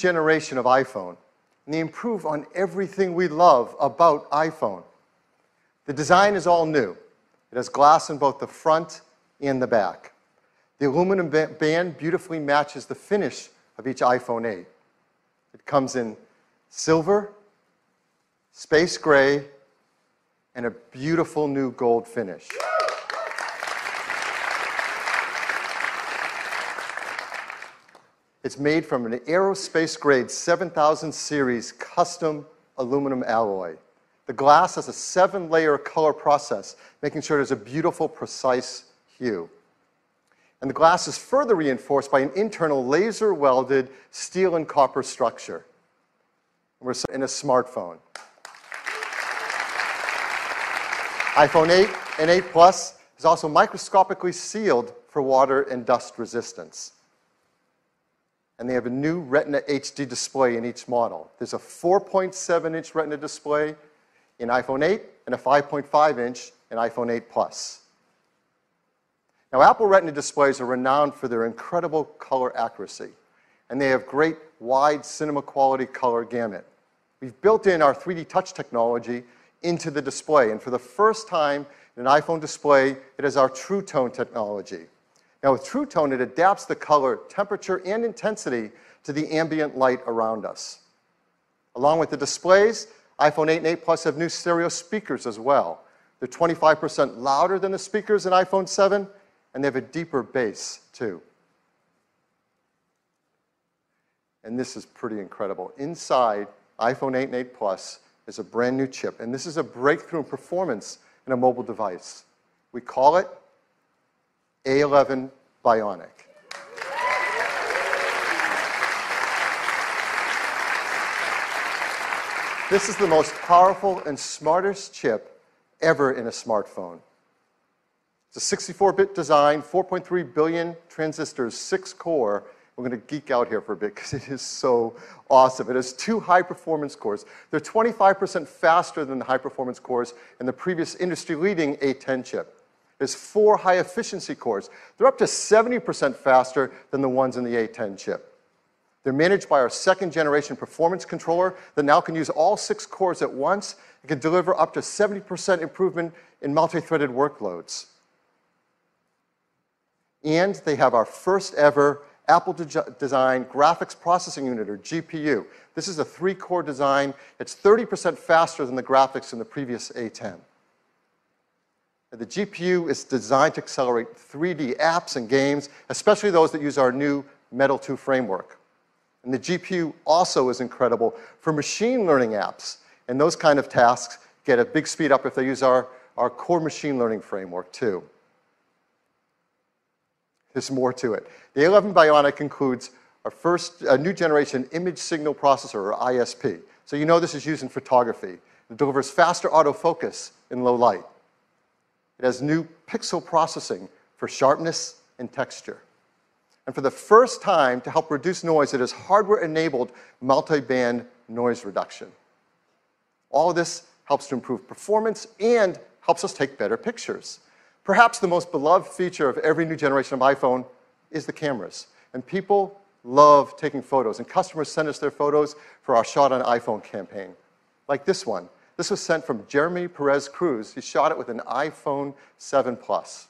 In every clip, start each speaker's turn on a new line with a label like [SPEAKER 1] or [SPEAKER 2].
[SPEAKER 1] generation of iPhone, and they improve on everything we love about iPhone. The design is all new. It has glass in both the front and the back. The aluminum band beautifully matches the finish of each iPhone 8. It comes in silver, space gray, and a beautiful new gold finish. It's made from an aerospace-grade 7000 series custom aluminum alloy. The glass has a 7-layer color process, making sure there's a beautiful, precise hue. And the glass is further reinforced by an internal laser-welded steel and copper structure. We're in a smartphone. iPhone 8 and 8 Plus is also microscopically sealed for water and dust resistance. And they have a new Retina HD display in each model. There's a 4.7-inch Retina display in iPhone 8 and a 5.5-inch in iPhone 8 Plus. Now, Apple Retina displays are renowned for their incredible color accuracy, and they have great wide cinema quality color gamut. We've built in our 3D touch technology into the display, and for the first time in an iPhone display, it is our True Tone technology. Now, with True Tone, it adapts the color, temperature, and intensity to the ambient light around us. Along with the displays, iPhone 8 and 8 Plus have new stereo speakers as well. They're 25% louder than the speakers in iPhone 7, and they have a deeper bass, too. And this is pretty incredible. Inside iPhone 8 and 8 Plus is a brand new chip, and this is a breakthrough in performance in a mobile device. We call it A11 Bionic. This is the most powerful and smartest chip ever in a smartphone. It's a 64-bit design, 4.3 billion transistors, 6-core. We're going to geek out here for a bit because it is so awesome. It has 2 high-performance cores. They're 25% faster than the high-performance cores in the previous industry-leading A10 chip. There's 4 high-efficiency cores. They're up to 70% faster than the ones in the A10 chip. They're managed by our 2nd-generation performance controller that now can use all 6 cores at once and can deliver up to 70% improvement in multi-threaded workloads. And they have our first-ever Apple-designed graphics processing unit, or GPU. This is a 3-core design. It's 30% faster than the graphics in the previous A10. The GPU is designed to accelerate 3D apps and games, especially those that use our new Metal 2 framework. And the GPU also is incredible for machine learning apps. And those kind of tasks get a big speed up if they use our core machine learning framework, too. There's more to it. The A11 Bionic includes our first new generation image signal processor, or ISP. So you know this is used in photography. It delivers faster autofocus in low light. It has new pixel processing for sharpness and texture. And for the first time, to help reduce noise, it has hardware-enabled multi-band noise reduction. All of this helps to improve performance and helps us take better pictures. Perhaps the most beloved feature of every new generation of iPhone is the cameras. And people love taking photos. And customers send us their photos for our Shot on iPhone campaign, like this one. This was sent from Jeremy Perez Cruz. He shot it with an iPhone 7 Plus.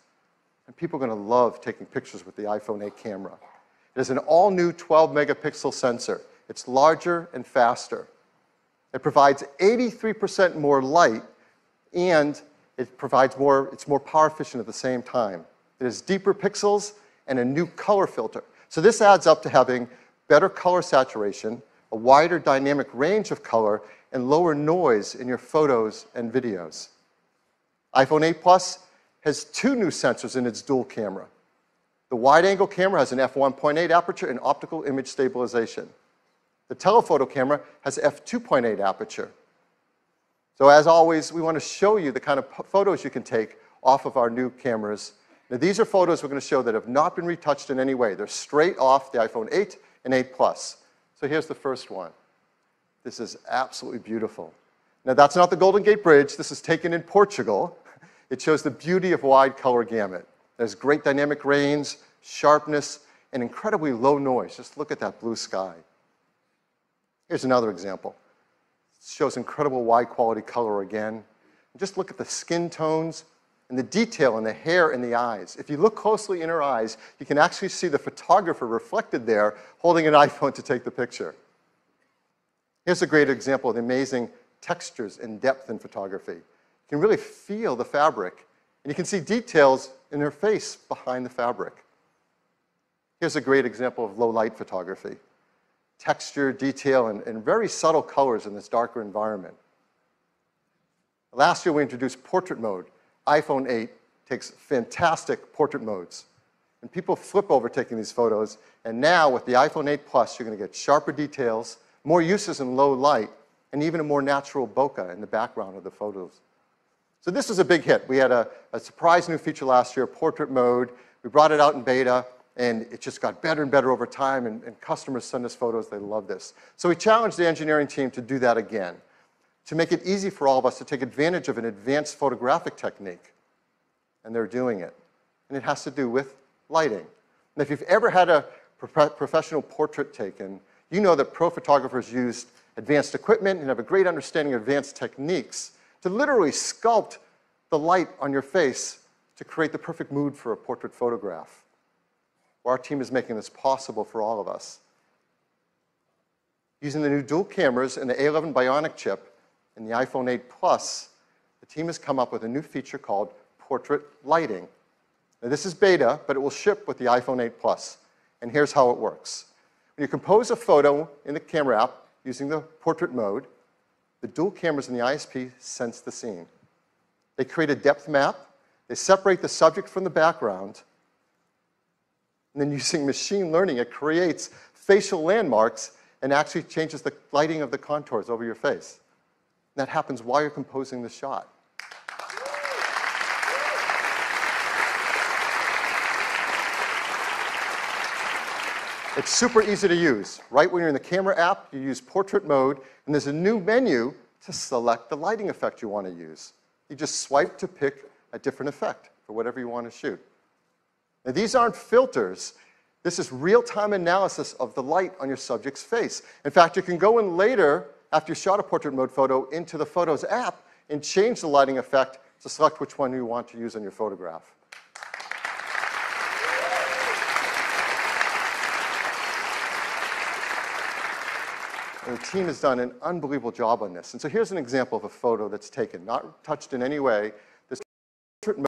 [SPEAKER 1] And people are going to love taking pictures with the iPhone 8 camera. It has an all-new 12-megapixel sensor. It's larger and faster. It provides 83% more light, and it's more power efficient at the same time. It has deeper pixels and a new color filter. So this adds up to having better color saturation, a wider dynamic range of color, and lower noise in your photos and videos. iPhone 8 Plus has 2 new sensors in its dual camera. The wide-angle camera has an f1.8 aperture and optical image stabilization. The telephoto camera has f2.8 aperture. So as always, we want to show you the kind of photos you can take off of our new cameras. Now, these are photos we're going to show that have not been retouched in any way. They're straight off the iPhone 8 and 8 Plus. So here's the first one. This is absolutely beautiful. Now, that's not the Golden Gate Bridge. This is taken in Portugal. It shows the beauty of wide color gamut. There's great dynamic range, sharpness, and incredibly low noise. Just look at that blue sky. Here's another example. It shows incredible wide quality color again. And just look at the skin tones and the detail in the hair and the eyes. If you look closely in her eyes, you can actually see the photographer reflected there holding an iPhone to take the picture. Here's a great example of the amazing textures and depth in photography. You can really feel the fabric, and you can see details in her face behind the fabric. Here's a great example of low light photography. Texture, detail, and very subtle colors in this darker environment. Last year we introduced portrait mode. iPhone 8 takes fantastic portrait modes. And people flip over taking these photos, and now with the iPhone 8 Plus, you're going to get sharper details, more uses in low light, and even a more natural bokeh in the background of the photos. So this was a big hit. We had a surprise new feature last year, portrait mode. We brought it out in beta, and it just got better and better over time, and customers send us photos. They love this. So we challenged the engineering team to do that again, to make it easy for all of us to take advantage of an advanced photographic technique. And they're doing it. And it has to do with lighting. And if you've ever had a professional portrait taken, you know that pro photographers use advanced equipment and have a great understanding of advanced techniques to literally sculpt the light on your face to create the perfect mood for a portrait photograph. Well, our team is making this possible for all of us. Using the new dual cameras and the A11 Bionic chip in the iPhone 8 Plus, the team has come up with a new feature called portrait lighting. Now, this is beta, but it will ship with the iPhone 8 Plus. And here's how it works. When you compose a photo in the camera app using the portrait mode, the dual cameras in the ISP sense the scene. They create a depth map. They separate the subject from the background. And then using machine learning, it creates facial landmarks and actually changes the lighting of the contours over your face. And that happens while you're composing the shot. It's super easy to use. Right when you're in the camera app, you use portrait mode, and there's a new menu to select the lighting effect you want to use. You just swipe to pick a different effect for whatever you want to shoot. Now, these aren't filters. This is real-time analysis of the light on your subject's face. In fact, you can go in later, after you shot a portrait mode photo, into the Photos app and change the lighting effect to select which one you want to use on your photograph. And the team has done an unbelievable job on this. And so here's an example of a photo that's taken, not touched in any way,